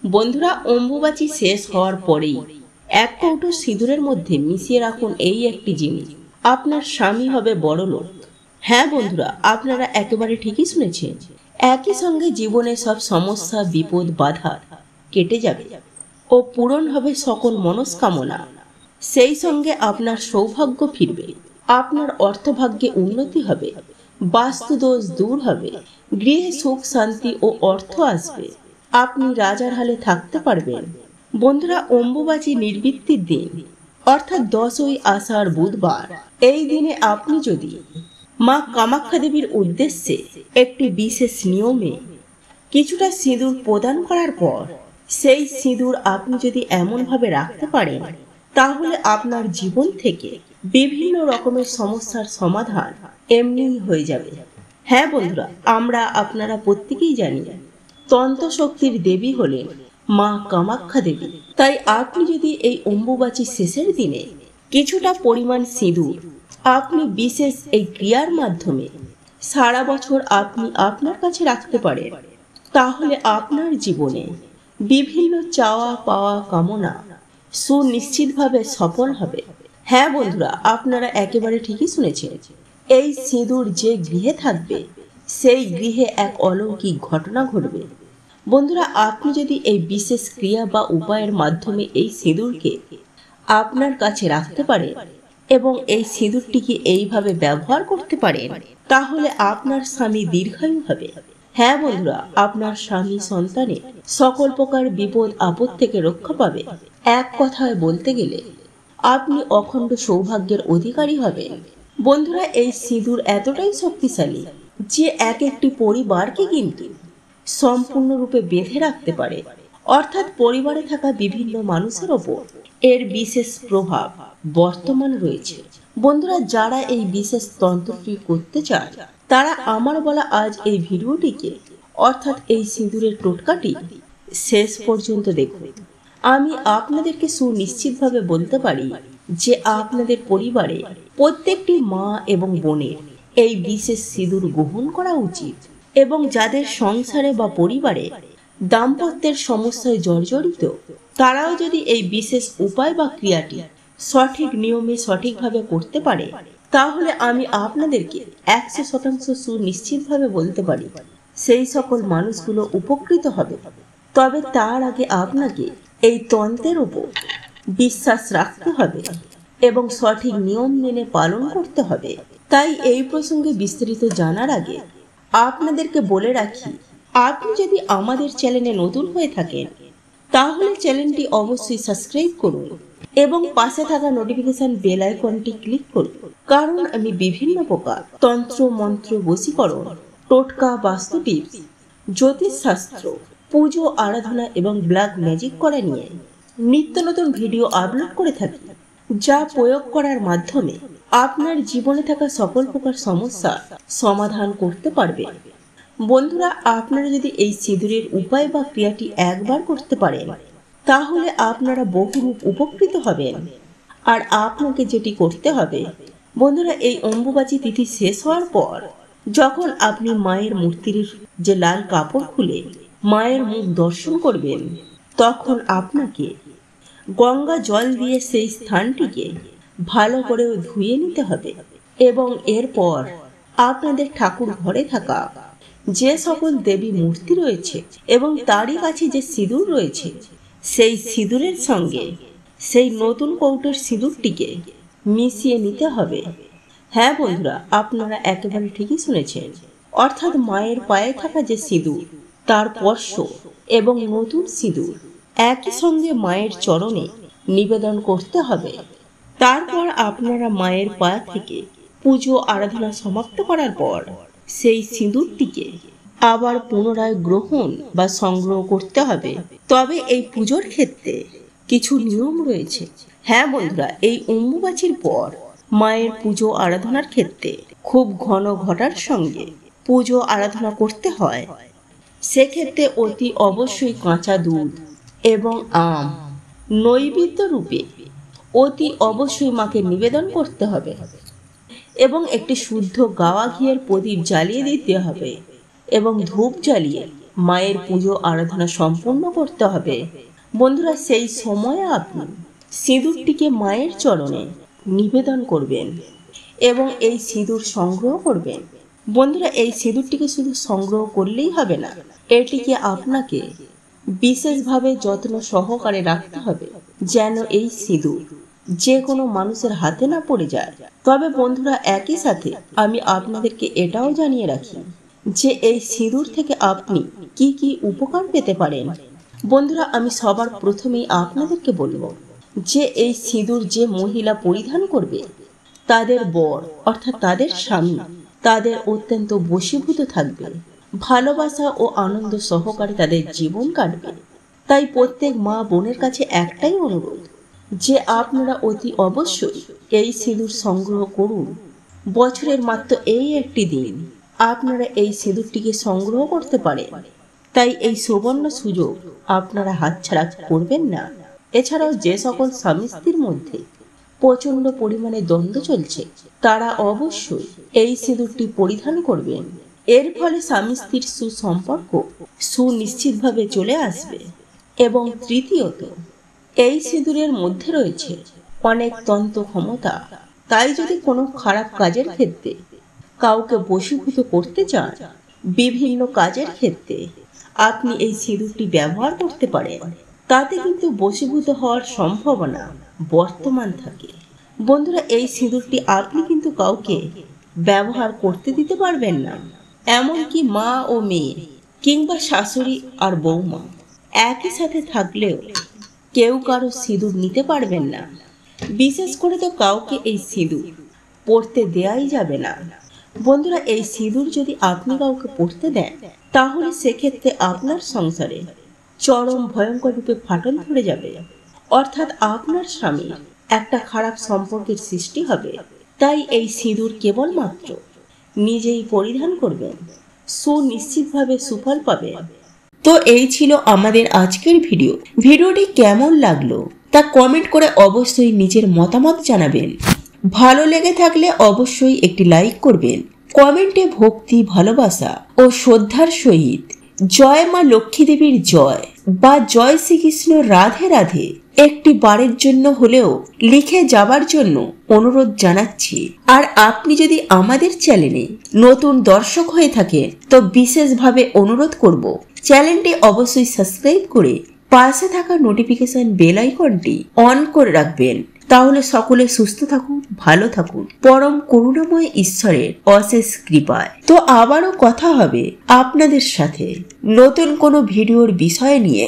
বন্ধুরা, অম্বুবাচী শেষ হওয়ার পরেই এক কৌটো সিঁদুরের মধ্যে মিশিয়ে রাখুন এই একটি জিনিস। আপনার স্বামী হবে বড়লোক। হ্যাঁ বন্ধুরা, আপনারা একেবারে ঠিকই শুনেছেন। একই সঙ্গে জীবনে সব সমস্যা, বিপদ, বাধা কেটে যাবে ও পূরণ হবে সকল মনস্কামনা। সেই সঙ্গে আপনার সৌভাগ্য ফিরবে, আপনার অর্থভাগ্যে উন্নতি হবে, বাস্তু দোষ দূর হবে, গৃহে সুখ শান্তি ও অর্থ আসবে, আপনি রাজার হালে থাকতে পারবেন। বন্ধুরা, অম্বুবাচী নির্বৃত্তির দিন, অর্থাৎ 10ই আষাঢ় বুধবার, এই দিনে আপনি যদি মা কামাখ্যা দেবীর উদ্দেশ্যে একটি বিশেষ নিয়মে কিছুটা সিঁদুর প্রদান করার পর সেই সিঁদুর আপনি যদি এমনভাবে রাখতে পারেন, তাহলে আপনার জীবন থেকে বিভিন্ন রকমের সমস্যার সমাধান এমনিই হয়ে যাবে। হ্যাঁ বন্ধুরা, আপনারা প্রত্যেকেই জানি তন্ত্র শক্তির দেবী হলেন মা কামাখ্যা দেবী। তাই আপনি যদি এই অম্বুবাচী শেষের দিনে কিছুটা পরিমাণ সিঁদুর আপনি বিশেষ এই ক্রিয়ার মাধ্যমে সারা বছর আপনি আপনার কাছে রাখতে পারেন, তাহলে আপনার জীবনে বিভিন্ন চাওয়া পাওয়া কামনা সুনিশ্চিতভাবে সফল হবে। হ্যাঁ বন্ধুরা, আপনারা একেবারে ঠিকই শুনেছেন। এই সিঁদুর যে গৃহে থাকবে সেই গৃহে এক অলৌকিক ঘটনা ঘটবে। বন্ধুরা, আপনি যদি এই বিশেষ ক্রিয়া বা উপায়ের মাধ্যমে এই সিঁদুরকে আপনার কাছে রাখতে পারেন এবং এই সিঁদুরটিকে এইভাবে ব্যবহার করতে পারেন, তাহলে আপনার স্বামী দীর্ঘায়ু হবে। হ্যাঁ বন্ধুরা, আপনার স্বামী সন্তানের সকল প্রকার বিপদ আপদ থেকে রক্ষা পাবে। এক কথায় বলতে গেলে আপনি অখণ্ড সৌভাগ্যের অধিকারী হবেন। বন্ধুরা, এই সিঁদুর এতটাই শক্তিশালী যে এক একটি পরিবারকে কিন্তু সম্পূর্ণরূপে বেঁধে রাখতে পারে, অর্থাৎ পরিবারে থাকা বিভিন্ন মানুষের ওপর এর বিশেষ প্রভাব বর্তমান রয়েছে। বন্ধুরা, যারা এই বিশেষ তন্ত্রটি করতে চায় তারা আমার বলা আজ এই ভিডিওটিকে, অর্থাৎ এই সিঁদুরের টোটকাটি শেষ পর্যন্ত দেখুন। আমি আপনাদেরকে সুনিশ্চিতভাবে বলতে পারি যে আপনাদের পরিবারে প্রত্যেকটি মা এবং বোনের এই বিশেষ সিঁদুর গ্রহণ করা উচিত, এবং যাদের সংসারে বা পরিবারে দাম্পত্যের সমস্যায় জর্জরিত, তারাও যদি এই বিশেষ উপায় বা ক্রিয়াটি সঠিক নিয়মে সঠিকভাবে করতে পারে, তাহলে আমি আপনাদেরকে 100% সুনিশ্চিতভাবে বলতে পারি সেই সকল মানুষগুলো উপকৃত হবে। তবে তার আগে আপনাকে এই তন্ত্রের উপর বিশ্বাস রাখতে হবে এবং সঠিক নিয়ম মেনে পালন করতে হবে। তাই এই প্রসঙ্গে বিস্তারিত জানার আগে আপনাদেরকে বলে রাখি, আপনি যদি আমাদের চ্যানেলে নতুন হয়ে থাকেন তাহলে চ্যানেলটি অবশ্যই সাবস্ক্রাইব করুন এবং পাশে থাকা নোটিফিকেশন বেল আইকনটি ক্লিক করুন, কারণ আমি বিভিন্ন প্রকার তন্ত্র মন্ত্র, বশীকরণ, টোটকা, বাস্তু টিপস, জ্যোতিষশাস্ত্র, পুজো আরাধনা এবং ব্ল্যাক ম্যাজিক করা নিয়ে নিত্য নতুন ভিডিও আপলোড করে থাকি, যা প্রয়োগ করার মাধ্যমে আপনার জীবনে থাকা সকল প্রকার সমস্যা সমাধান করতে পারবে। বন্ধুরা, আপনারা যদি এই সিঁদুরের উপায় বা ক্রিয়াটি একবার করতে পারেন, তাহলে আপনারা বহুরূপ উপকৃত হবেন। আর আপনাকে যেটি করতে হবে বন্ধুরা, এই অম্বুবাচী তিথি শেষ হওয়ার পর যখন আপনি মায়ের মূর্তির যে লাল কাপড় খুলে মায়ের মুখ দর্শন করবেন, তখন আপনাকে গঙ্গা জল দিয়ে সেই স্থানটিকে ভালো করে ধুয়ে নিতে হবে এবং এরপর আপনাদের ঠাকুর ঘরে থাকা যে সকল দেবী মূর্তি রয়েছে এবং তারই কাছে যে সিঁদুর রয়েছে, সেই সিঁদুরের সঙ্গে সেই নতুন কৌটোর সিঁদুরটিকে মিশিয়ে নিতে হবে। হ্যাঁ বন্ধুরা, আপনারা একেবারে ঠিকই শুনেছেন। অর্থাৎ মায়ের পায়ে থাকা যে সিঁদুর, তার স্পর্শ এবং নতুন সিঁদুর একই সঙ্গে মায়ের চরণে নিবেদন করতে হবে। তারপর আপনারা মায়ের পা থেকে পুজো আরাধনা সমাপ্ত করার পর সেই সিঁদুরটিকে আবার পুনরায় গ্রহণ বা সংগ্রহ করতে হবে। তবে এই পুজোর ক্ষেত্রে কিছু নিয়ম রয়েছে। হ্যাঁ বন্ধুরা, এই অম্বুবাচীর পর মায়ের পুজো আরাধনার ক্ষেত্রে খুব ঘন ঘটার সঙ্গে পুজো আরাধনা করতে হয়। সেক্ষেত্রে অতি অবশ্যই কাঁচা দুধ এবং আম নৈবেদ্য রূপে অতি অবশ্যই মাকে নিবেদন করতে হবে এবং একটি শুদ্ধ গাওয়া ঘিয়ের প্রদীপ জ্বালিয়ে দিতে হবে এবং ধূপ জ্বালিয়ে মায়ের পুজো আরাধনা সম্পূর্ণ করতে হবে। বন্ধুরা, সেই সময়ে আপনি সিঁদুরটিকে মায়ের চরণে নিবেদন করবেন এবং এই সিঁদুর সংগ্রহ করবেন। বন্ধুরা, এই সিঁদুরটিকে শুধু সংগ্রহ করলেই হবে না, এটিকে আপনাকে বিশেষভাবে যত্ন সহকারে রাখতে হবে যেন এই সিঁদুর যে কোনো মানুষের হাতে না পড়ে যায়। তবে বন্ধুরা, একই সাথে আমি আপনাদেরকে এটাও জানিয়ে রাখি যে এই সিঁদুর থেকে আপনি কি কি উপকার পেতে পারেন। বন্ধুরা, আমি সবার প্রথমেই আপনাদেরকে বলবো যে এই সিঁদুর যে মহিলা পরিধান করবে তাদের বর অর্থাৎ তাদের স্বামী তাদের অত্যন্ত বশীভূত থাকবে, ভালোবাসা ও আনন্দ সহকারে তাদের জীবন কাটবে। তাই প্রত্যেক মা বোনের কাছে একটাই অনুরোধ যে আপনারা অতি অবশ্যই এই সিঁদুর সংগ্রহ করুন। বছরের মাত্র এই একটি দিন আপনারা এই সিঁদুরটিকে সংগ্রহ করতে পারেন, তাই এই সুবর্ণ সুযোগ আপনারা হাতছাড়া করবেন না। এছাড়াও যে সকল স্বামী স্ত্রীর মধ্যে প্রচন্ড পরিমাণে দ্বন্দ্ব চলছে তারা অবশ্যই এই সিঁদুরটি পরিধান করবেন। এর ফলে স্বামী স্ত্রীর সুসম্পর্ক সুনিশ্চিতভাবে চলে আসবে। এবং তৃতীয়ত, এই সিঁদুরের মধ্যে রয়েছে অনেক তন্ত্র ক্ষমতা। তাই যদি কোনো খারাপ কাজের ক্ষেত্রে কাউকে বশীভূত করতে চান, বিভিন্ন কাজের ক্ষেত্রে আপনি এই সিঁদুরটি ব্যবহার করতে পারেন। তাতে কিন্তু বশীভূত হওয়ার সম্ভাবনা বর্তমান থাকে। বন্ধুরা, এই সিঁদুরটি আপনি কিন্তু কাউকে ব্যবহার করতে দিতে পারবেন না। এমনকি মা ও মেয়ে কিংবা শাশুড়ি আর বৌমা একই সাথে থাকলেও কেউ কারো সিঁদুর নিতে পারবেন না। বিশেষ করে তো কাউকে এই সিঁদুর পরতে দেয়াই যাবে না। বন্ধুরা, এই সিঁদুর যদি আপনি কাউকে পরতে দেন তাহলে সেক্ষেত্রে আপনার সংসারে চরম ভয়ঙ্কর রূপে ফাটল ধরে যাবে, অর্থাৎ আপনার স্বামীর একটা খারাপ সম্পর্কের সৃষ্টি হবে। তাই এই সিঁদুর কেবলমাত্র নিজেই পরিধান করবেন, সুনিশ্চিতভাবে সুফল পাবেন। তো এই ছিল আমাদের আজকের ভিডিওটি কেমন লাগলো তা কমেন্ট করে অবশ্যই নিজের মতামত জানাবেন। ভালো লেগে থাকলে অবশ্যই একটি লাইক করবেন। কমেন্টে ভক্তি, ভালোবাসা ও শ্রদ্ধার সহিত জয় মা লক্ষ্মী দেবীর জয় বা জয় শ্রীকৃষ্ণ রাধে রাধে একটি বারের জন্য হলেও লিখে যাবার জন্য অনুরোধ জানাচ্ছি। আর আপনি যদি আমাদের চ্যানেলে নতুন দর্শক হয়ে থাকেন তো বিশেষভাবে অনুরোধ করব চ্যানেলটি অবশ্যই সাবস্ক্রাইব করে পাশে থাকা নোটিফিকেশন বেল আইকনটি অন করে রাখবেন। তাহলে সকলে সুস্থ থাকুন, ভালো থাকুন পরম করুণাময় ঈশ্বরের অশেষ কৃপায়। তো আবারও কথা হবে আপনাদের সাথে নতুন কোনো ভিডিওর বিষয় নিয়ে।